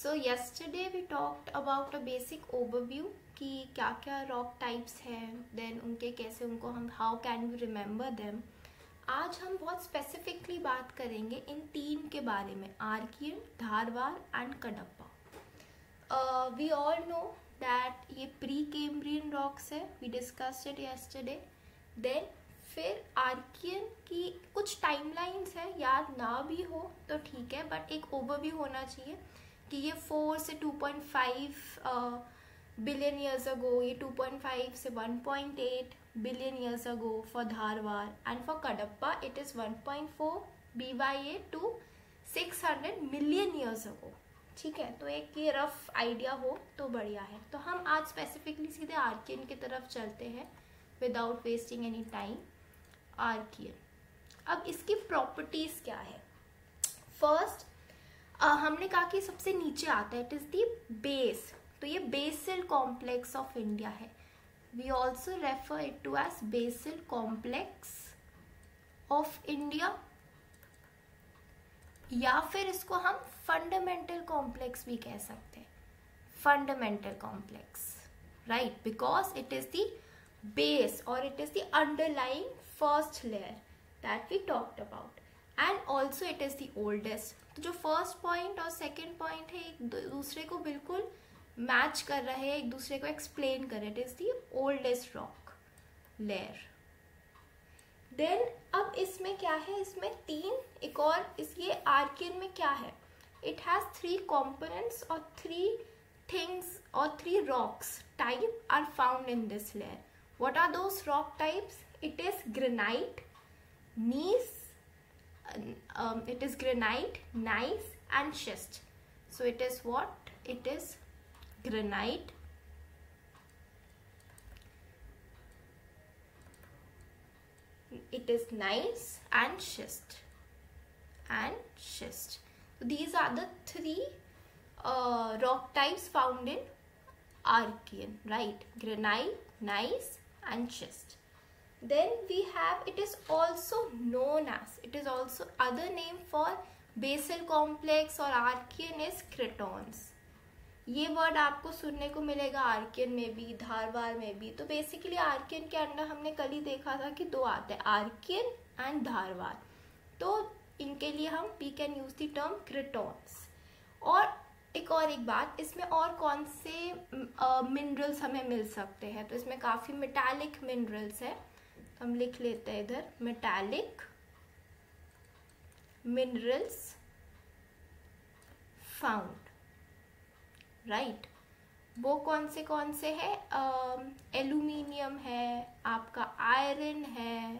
So yesterday we talked about a basic overview कि क्या क्या रॉक टाइप्स हैं, देन उनके कैसे उनको हम how can we remember them. आज हम बहुत स्पेसिफिकली बात करेंगे इन तीन के बारे में, Archaean, Dharwad and Cuddapah. We all know that ये प्री कैम्ब्रियन रॉक्स है, we discussed it yesterday. Then फिर आर्कियन की कुछ टाइमलाइंस है, याद ना भी हो तो ठीक है, बट एक ओवरव्यू होना चाहिए कि ये 4 से 2.5 बिलियन ईयर्स अगो, ये 2.5 से 1.8 billion years ago for Dharwad, and for Cuddapah it is 1.4 BYA to 600 million years ago. ठीक है, तो एक ये रफ आइडिया हो तो बढ़िया है। तो हम आज स्पेसिफिकली सीधे आर्कियन की तरफ चलते हैं without wasting any time. Archaean, अब इसकी प्रॉपर्टीज क्या है? फर्स्ट हमने कहा कि सबसे नीचे आता है, इट इज दी बेस, तो ये बेसल कॉम्प्लेक्स ऑफ इंडिया है। We also refer it to as basal complex of India, या फिर इसको हम फंडामेंटल कॉम्प्लेक्स भी कह सकते हैं। Fundamental complex, right, because it is the base और it is the underlying first layer that we talked about, and also it is the oldest. तो जो फर्स्ट पॉइंट और सेकेंड पॉइंट है एक दूसरे को बिल्कुल मैच कर रहे हैं, एक दूसरे को एक्सप्लेन कर रहे हैं। It is the oldest rock layer. Then अब इसमें क्या है, इसमें एक और ये आर्कियन में क्या है, इट हैज 3 components और 3 things और 3 rocks type are found in this layer. What are those rock types? It is granite, gneiss and schist. So it is what? It is granite, it is gneiss and schist. So these are the 3 rock types found in Archean, right? Granite, gneiss and schist. Then we have, it is also known as, it is also other name for basal complex और Archean is cratons. ये word आपको सुनने को मिलेगा Archaean में भी, धारवाड़ में भी। तो बेसिकली आर्कियन के अंदर हमने कल ही देखा था कि 2 आते हैं, आर्कियन एंड धारवाड़। तो इनके लिए हम we can use the term cratons. और एक बात, इसमें और कौन से मिनरल्स हमें मिल सकते हैं? तो इसमें काफी मेटालिक मिनरल्स है, तो हम लिख लेते हैं इधर, मेटालिक मिनरल्स फाउंड, राइट। वो कौन से है? एल्यूमिनियम है, आपका आयरन है,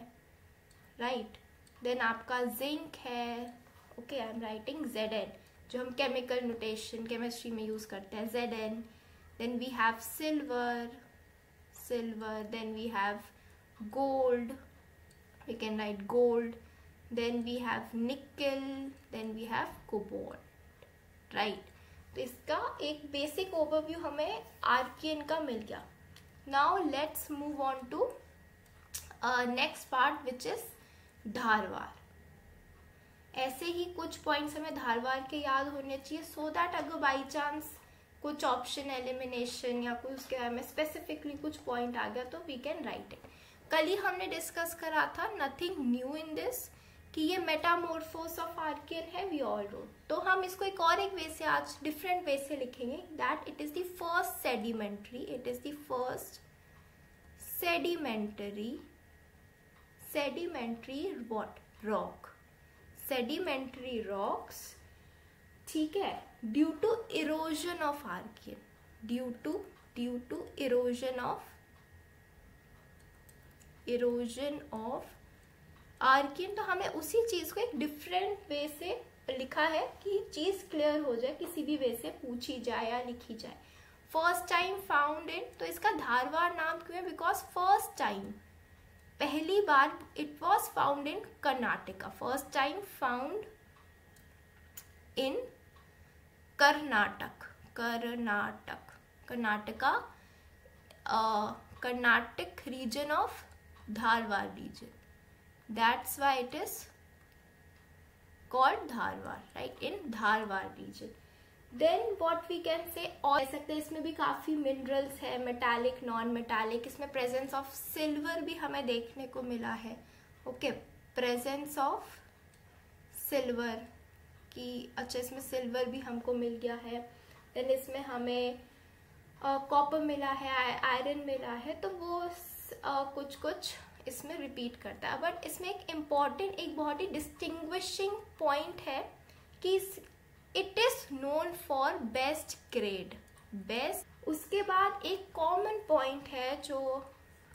राइट। देन आपका जिंक है, okay, I am writing Zn, जो हम केमिकल नोटेशन केमिस्ट्री में यूज करते हैं, Zn। Then we have silver, then we have gold, we can write gold, then we have nickel, then we have cobalt, right. तो इसका एक basic overview हमें Archaean का मिल गया। Now let's move on to next part which is Dharwad. ऐसे ही कुछ पॉइंट्स हमें धारवाड़ के याद होने चाहिए, सो दैट अगर बाई चांस कुछ ऑप्शन एलिमिनेशन या कुछ उसके बारे में स्पेसिफिकली कुछ पॉइंट आ गया तो वी कैन राइट इट। कल ही हमने डिस्कस करा था, नथिंग न्यू इन दिस, कि ये मेटामोर्फोस ऑफ आर्कियन है, वी ऑल नो। तो हम इसको एक वे से आज डिफरेंट वे से लिखेंगे, that it is the first sedimentary, it is the first sedimentary what rock, sedimentary rocks, ठीक है, due to erosion of Archaean, due to erosion of Archaean. तो हमें उसी चीज को एक डिफरेंट वे से लिखा है कि चीज क्लियर हो जाए, किसी भी वे से पूछी जाए या लिखी जाए। फर्स्ट टाइम फाउंड इन, तो इसका धारवाड़ नाम क्यों है? बिकॉज फर्स्ट टाइम, पहली बार it was found in Karnataka, first time found in Karnataka region of Dharwad region, that's why it is called Dharwad, right, in Dharwad region. Then what we can say, और कह सकते हैं इसमें भी काफ़ी मिनरल्स है, मेटालिक, नॉन मेटालिक। इसमें प्रेजेंस ऑफ सिल्वर भी हमें देखने को मिला है। ओके, प्रेजेंस ऑफ सिल्वर की, अच्छा इसमें सिल्वर भी हमको मिल गया है। देन इसमें हमें कॉपर मिला है, आयरन मिला है, तो वो कुछ कुछ इसमें रिपीट करता है। बट इसमें एक इम्पॉर्टेंट, एक बहुत ही डिस्टिंग्विशिंग पॉइंट है कि it is known for best grade, best. उसके बाद एक कॉमन पॉइंट है जो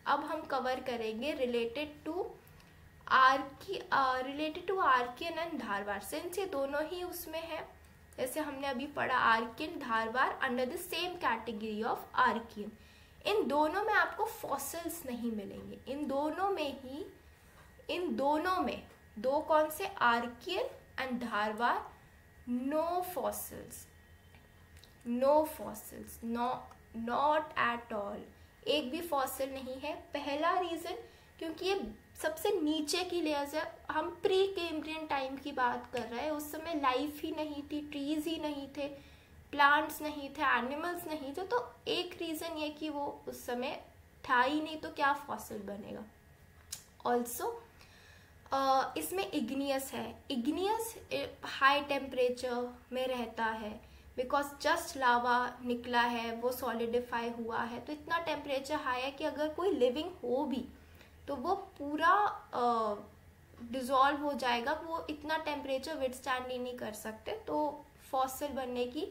अब हम कवर करेंगे related to Archean and Dharwad. Since ये दोनों ही उसमें है, जैसे हमने अभी पढ़ा Archean, Dharwad under the same category of Archean. इन दोनों में आपको फॉसिल्स नहीं मिलेंगे, इन दोनों में दो कौन से, Archaean and Dharwad, no fossils, not at all, एक भी फॉसिल नहीं है। पहला रीजन क्योंकि ये सबसे नीचे की लेयर्स है, हम प्री कैम्ब्रियन टाइम की बात कर रहे हैं, उस समय लाइफ ही नहीं थी, ट्रीज ही नहीं थे, प्लांट्स नहीं थे, एनिमल्स नहीं थे, तो एक रीजन ये कि वो उस समय था ही नहीं, तो क्या फॉसिल बनेगा। ऑल्सो इसमें इग्नियस है, इग्नियस हाई टेम्परेचर में रहता है, बिकॉज जस्ट लावा निकला है, वो सॉलिडिफाई हुआ है, तो इतना टेम्परेचर हाई है कि अगर कोई लिविंग हो भी तो वो पूरा डिजॉल्व हो जाएगा, वो इतना टेम्परेचर विथस्टैंड ही नहीं कर सकते, तो फॉसिल बनने की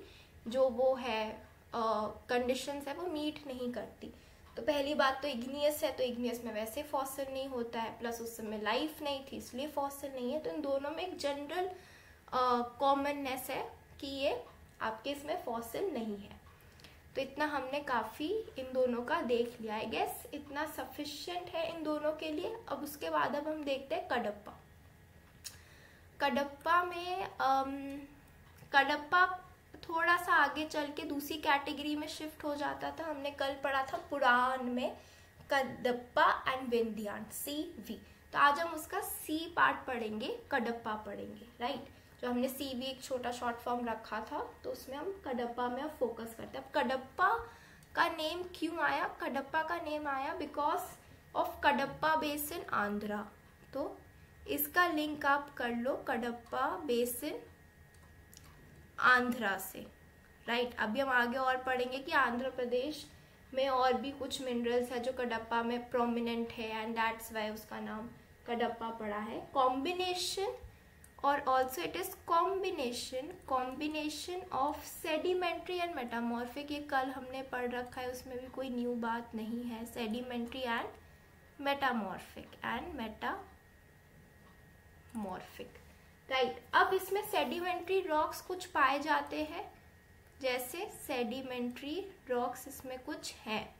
जो वो है कंडीशंस है वो मीट नहीं करती। तो पहली बात तो इग्नियस है, तो इग्नियस में वैसे फॉसिल नहीं होता है, प्लस उस समय लाइफ नहीं थी इसलिए फॉसिल नहीं है। तो इन दोनों में एक जनरल कॉमननेस है कि ये आपके इसमें फॉसिल नहीं है। तो इतना हमने काफ़ी इन दोनों का देख लिया है, गेस इतना सफिशिएंट है इन दोनों के लिए। अब उसके बाद अब हम देखते हैं कडप्पा। कडप्पा में कडप्पा थोड़ा सा आगे चल के दूसरी कैटेगरी में शिफ्ट हो जाता था। हमने कल पढ़ा था पुराण में कडप्पा एंड विंध्यान, CV। तो आज हम उसका C पार्ट पढ़ेंगे, कडप्पा पढ़ेंगे, राइट। जो हमने CV एक छोटा शॉर्ट फॉर्म रखा था, तो उसमें हम कडप्पा में अब फोकस करते हैं। अब कडप्पा का नेम क्यों आया? कडप्पा का नेम आया because of Kadapa basin Andhra. तो इसका लिंक आप कर लो कडप्पा बेसिन आंध्रा से, राइट। अभी हम आगे और पढ़ेंगे कि आंध्र प्रदेश में और भी कुछ मिनरल्स है जो कडप्पा में प्रोमिनेंट है, एंड दैट्स वाई उसका नाम कडप्पा पड़ा है। कॉम्बिनेशन और also it is combination of sedimentary and metamorphic. ये कल हमने पढ़ रखा है, उसमें भी कोई न्यू बात नहीं है। Sedimentary and metamorphic right. अब इसमें सेडिमेंट्री रॉक्स कुछ पाए जाते हैं, जैसे सेडिमेंट्री रॉक्स इसमें कुछ हैं।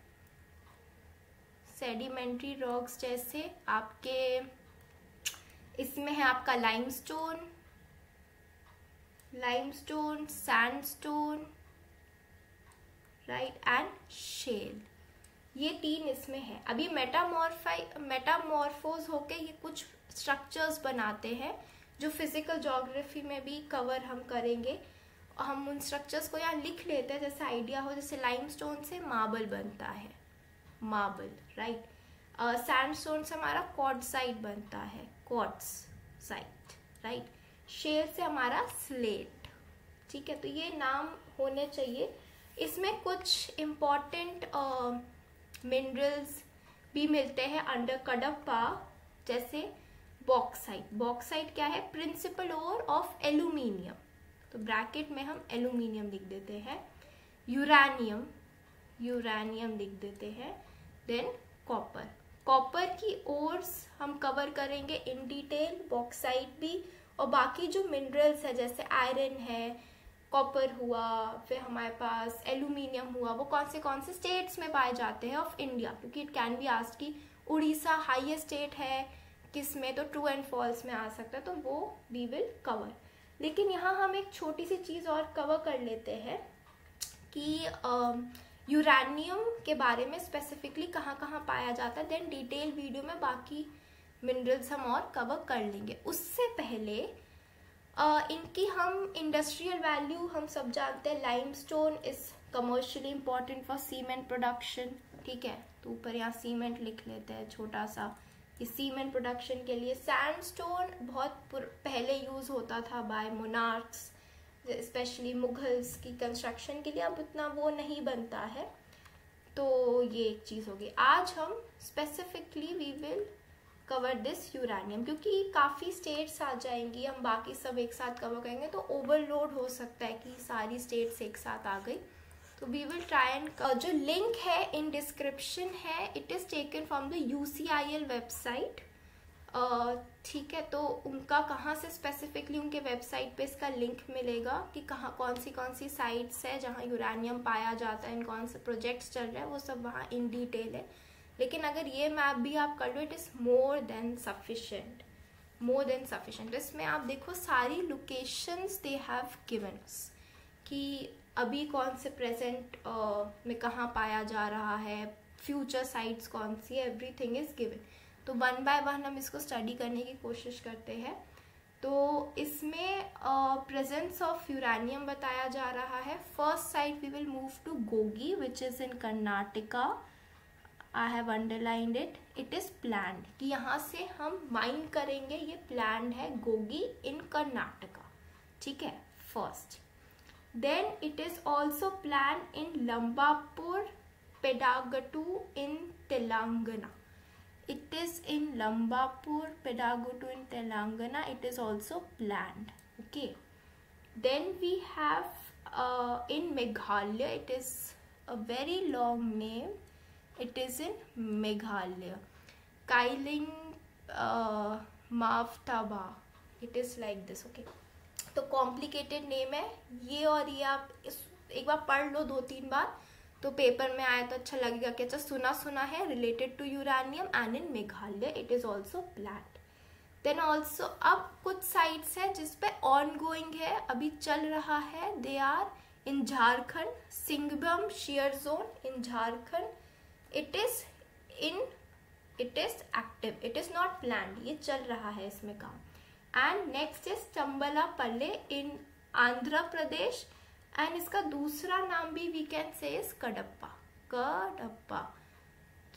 सेडिमेंट्री रॉक्स जैसे आपके इसमें है आपका limestone, sandstone, right, and shale. ये तीन इसमें है। अभी मेटामॉर्फोज होके ये कुछ स्ट्रक्चर्स बनाते हैं जो फिजिकल ज्योग्राफी में भी कवर हम करेंगे। हम उन स्ट्रक्चर्स को यहाँ लिख लेते हैं, जैसे आइडिया हो। जैसे लाइमस्टोन से मार्बल बनता है, मार्बल, राइट। सैंडस्टोन से हमारा क्वार्ट्जाइट बनता है, क्वार्ट्जाइट, राइट। शेल से हमारा स्लेट, ठीक है। तो ये नाम होने चाहिए। इसमें कुछ इम्पॉर्टेंट मिनरल्स भी मिलते हैं अंडर कडप्पा, जैसे बॉक्साइट क्या है? प्रिंसिपल ओर ऑफ एल्यूमिनियम, तो ब्रैकेट में हम एल्यूमिनियम लिख देते हैं। यूरानियम लिख देते हैं। देन कॉपर की ओर्स हम कवर करेंगे इन डिटेल, बॉक्साइट भी, और बाकी जो मिनरल्स है जैसे आयरन है, कॉपर हुआ, फिर हमारे पास एल्यूमिनियम हुआ, वो कौन से स्टेट्स में पाए जाते हैं ऑफ इंडिया, क्योंकि इट कैन बी आस्क्ड कि उड़ीसा हाईएस्ट स्टेट है किस में, तो ट्रू एंड फॉल्स में आ सकता है, तो वो वी विल कवर। लेकिन यहाँ हम एक छोटी सी चीज़ और कवर कर लेते हैं कि यूरेनियम के बारे में स्पेसिफिकली कहाँ पाया जाता है। देन डिटेल वीडियो में बाकी मिनरल्स हम और कवर कर लेंगे। उससे पहले इनकी हम इंडस्ट्रियल वैल्यू हम सब जानते हैं, limestone is commercially important for cement production, ठीक है, तो ऊपर यहाँ सीमेंट लिख लेते हैं छोटा सा, इस सीमेंट प्रोडक्शन के लिए। सैंडस्टोन बहुत पहले यूज होता था बाय मोनार्क्स, स्पेशली मुगल्स की कंस्ट्रक्शन के लिए, अब उतना वो नहीं बनता है, तो ये एक चीज़ होगी। आज हम specifically we will cover this uranium, क्योंकि काफ़ी स्टेट्स आ जाएंगी, हम बाकी सब एक साथ कवर करेंगे तो ओवरलोड हो सकता है कि सारी स्टेट्स एक साथ आ गई, तो वी विल ट्राई एंड। जो लिंक है इन डिस्क्रिप्शन है, it is taken from the UCIL website, ठीक है, तो उनका कहाँ से स्पेसिफिकली उनके वेबसाइट पे इसका लिंक मिलेगा कि कहाँ कौन सी साइट्स है जहाँ यूरेनियम पाया जाता है, इन कौन से प्रोजेक्ट्स चल रहे हैं, वो सब वहाँ इन डिटेल है। लेकिन अगर ये मैप भी आप कर लो, it is more than sufficient, more than sufficient. इसमें आप देखो सारी locations they have given us कि अभी कौन से प्रेजेंट में कहाँ पाया जा रहा है, फ्यूचर साइट्स कौन सी है, एवरीथिंग इज गिवन। तो 1 बाय 1 हम इसको स्टडी करने की कोशिश करते हैं। तो इसमें प्रेजेंस ऑफ यूरेनियम बताया जा रहा है। First site we will move to Gogi which is in Karnataka, I have underlined it, it is planned कि यहाँ से हम माइन करेंगे, ये प्लान्ड है, गोगी इन कर्नाटका, ठीक है, first. Then it is also plan in Lambapur Peddagattu in Telangana, it is in Lambapur Pedagotu in Telangana, it is also planned, okay. Then we have in Meghalaya, it is a very long name, it is in Meghalaya, Kailing Mavtaba, it is like this, okay। तो complicated name है ये, और ये आप एक बार पढ़ लो 2-3 बार, तो paper में आया तो अच्छा लगेगा कि अच्छा सुना है, related to uranium and in Meghalaya it is also planned. Then also अब कुछ साइट्स है जिस पे ऑन गोइंग है, अभी चल रहा है, दे आर इन झारखंड, सिंगबम shear zone in Jharkhand, it is active, it is not planned, ये चल रहा है इसमें काम। And next is Chambalapalle in Andhra Pradesh, and इसका दूसरा नाम भी we can say is Kadapa,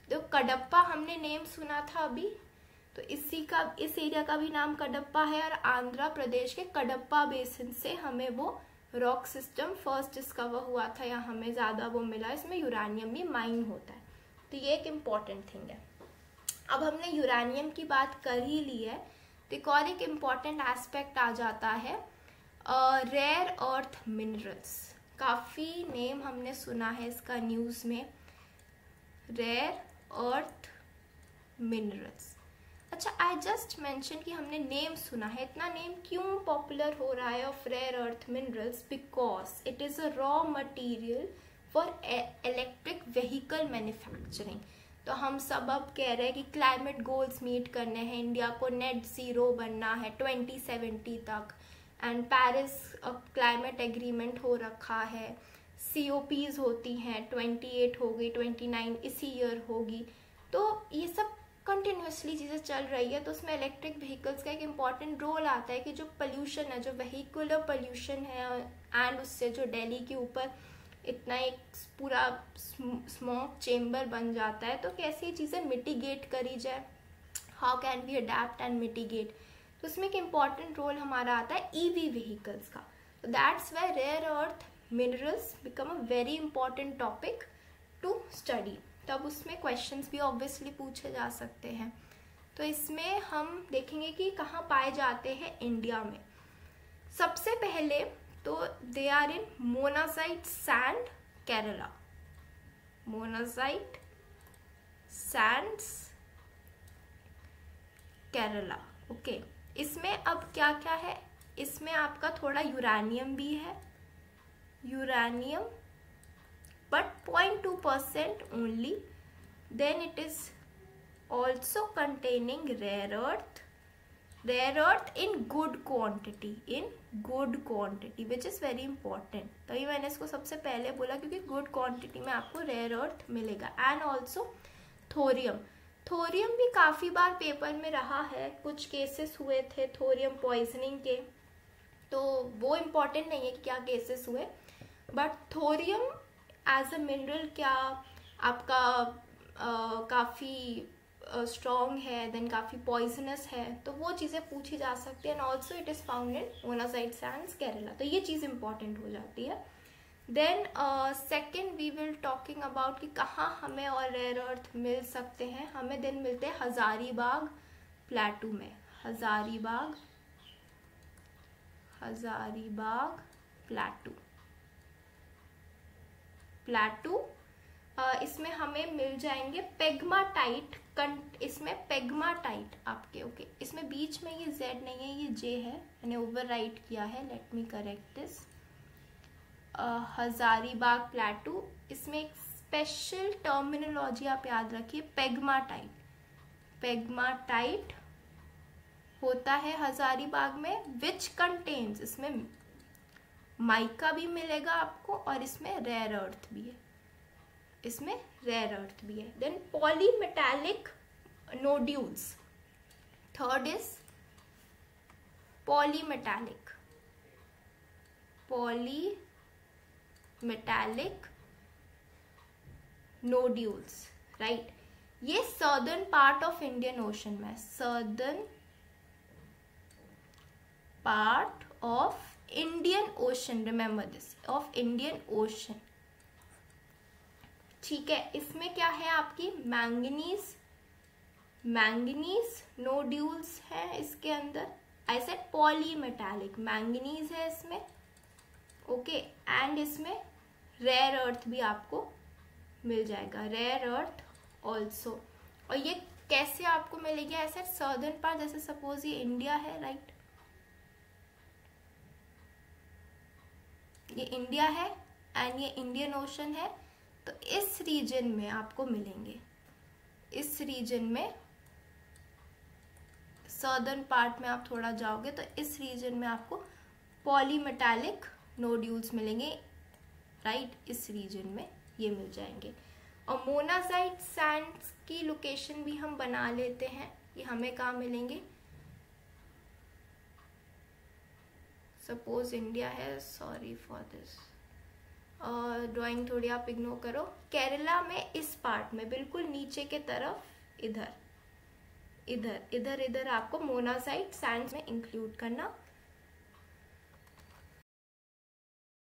तो कडप्पा हमने नेम सुना था अभी, तो इस एरिया का भी नाम कडप्पा है, और आंध्र प्रदेश के कडप्पा बेसिन से हमें वो रॉक सिस्टम फर्स्ट डिस्कवर हुआ था, या हमें ज़्यादा वो मिला, इसमें यूरेनियम भी माइन होता है, तो ये एक इम्पॉर्टेंट थिंग है। अब हमने यूरेनियम की बात कर ही ली है, तो एक और एक इम्पॉर्टेंट एस्पेक्ट आ जाता है रेयर अर्थ मिनरल्स। काफ़ी नेम हमने सुना है इसका न्यूज़ में, रेयर अर्थ मिनरल्स। अच्छा, आई जस्ट मेंशन कि हमने नेम सुना है, इतना नेम क्यों पॉपुलर हो रहा है of rare earth minerals? Because it is a raw material for electric vehicle manufacturing. तो हम सब अब कह रहे हैं कि क्लाइमेट गोल्स मीट करने हैं, इंडिया को नेट ज़ीरो बनना है 2070 तक, एंड पेरिस क्लाइमेट एग्रीमेंट हो रखा है, COPs होती हैं, 28 हो गई, 29 इसी ईयर होगी, तो ये सब कंटिन्यूसली चीज़ें चल रही है। तो उसमें इलेक्ट्रिक व्हीकल्स का एक इम्पॉर्टेंट रोल आता है कि जो पोल्यूशन है, जो व्हीकुलर पोल्यूशन है, एंड उससे जो दिल्ली के ऊपर इतना एक पूरा स्मोक चेम्बर बन जाता है, तो कैसे ये चीज़ें मिटिगेट करी जाए, how can we adapt and mitigate, तो उसमें एक इम्पॉर्टेंट रोल हमारा आता है EV व्हीकल्स का। तो that's why rare earth minerals become a very important topic to study. तब उसमें क्वेश्चंस भी ऑब्वियसली पूछे जा सकते हैं। तो इसमें हम देखेंगे कि कहाँ पाए जाते हैं इंडिया में। सबसे पहले तो they are in monazite sand Kerala, monazite sands Kerala, okay. इसमें अब क्या क्या है, इसमें आपका थोड़ा यूरेनियम भी है, uranium but 0.2% only. Then it is also containing rare earth in good quantity, which is very important. तभी मैंने इसको सबसे पहले बोला क्योंकि good quantity में आपको rare earth मिलेगा। And also थोरियम भी काफ़ी बार पेपर में रहा है, कुछ केसेस हुए थे थोरियम पॉइजनिंग के, तो वो इम्पॉर्टेंट नहीं है कि क्या केसेस हुए, but thorium as a mineral क्या आपका काफ़ी स्ट्रॉन्ग है, देन काफ़ी पॉइजनस है, तो वो चीज़ें पूछी जा सकती है। And also it is found in monazite sands Kerala, तो ये चीज़ इंपॉर्टेंट हो जाती है। Then second we will talking about कि कहाँ हमें और रेयर अर्थ मिल सकते हैं। हमें देन मिलते हैं हजारीबाग प्लेटू में। हजारीबाग प्लेटू इसमें हमें मिल जाएंगे पेग्माटाइट। इसमें पेग्माटाइट आपके ओके, इसमें बीच में ये Z नहीं है, ये J है, मैंने ओवरराइट किया है, let me correct this. Hazaribagh प्लेटू, इसमें एक स्पेशल टर्मिनोलॉजी आप याद रखिए, पेग्माटाइट। पेग्माटाइट होता है हजारीबाग में, विच कंटेन्स, इसमें माइका भी मिलेगा आपको और इसमें रेयर अर्थ भी है, इसमें रेयर अर्थ भी है। Then polymetallic nodules, third is polymetallic nodules, right. ये southern part of Indian Ocean में, southern part of Indian Ocean, remember this, of Indian Ocean, ठीक है। इसमें क्या है आपकी मैंगनीज नोड्यूल्स है इसके अंदर। आई सेड पॉलीमेटालिक, मैंगनीज है इसमें, ओके। एंड इसमें रेयर अर्थ भी आपको मिल जाएगा, रेयर अर्थ ऑल्सो। और ये कैसे आपको मिलेगी? ऐसे सर्दर्न पार्ट, जैसे सपोज ये इंडिया है, राइट, ये इंडिया है एंड ये इंडियन ओशन है, तो इस रीजन में आपको मिलेंगे, इस रीजन में, सर्दर्न पार्ट में आप थोड़ा जाओगे तो इस रीजन में आपको पॉलीमेटालिक नोड्यूल्स मिलेंगे, राइट, इस रीजन में ये मिल जाएंगे। और मोनाजाइट सैंड्स की लोकेशन भी हम बना लेते हैं कि हमें कहाँ मिलेंगे। सपोज इंडिया है, सॉरी फॉर दिस, ड्राइंग थोड़ी आप इग्नोर करो। केरला में इस पार्ट में बिल्कुल नीचे के तरफ, इधर आपको मोनाजाइट सैंड्स में इंक्लूड करना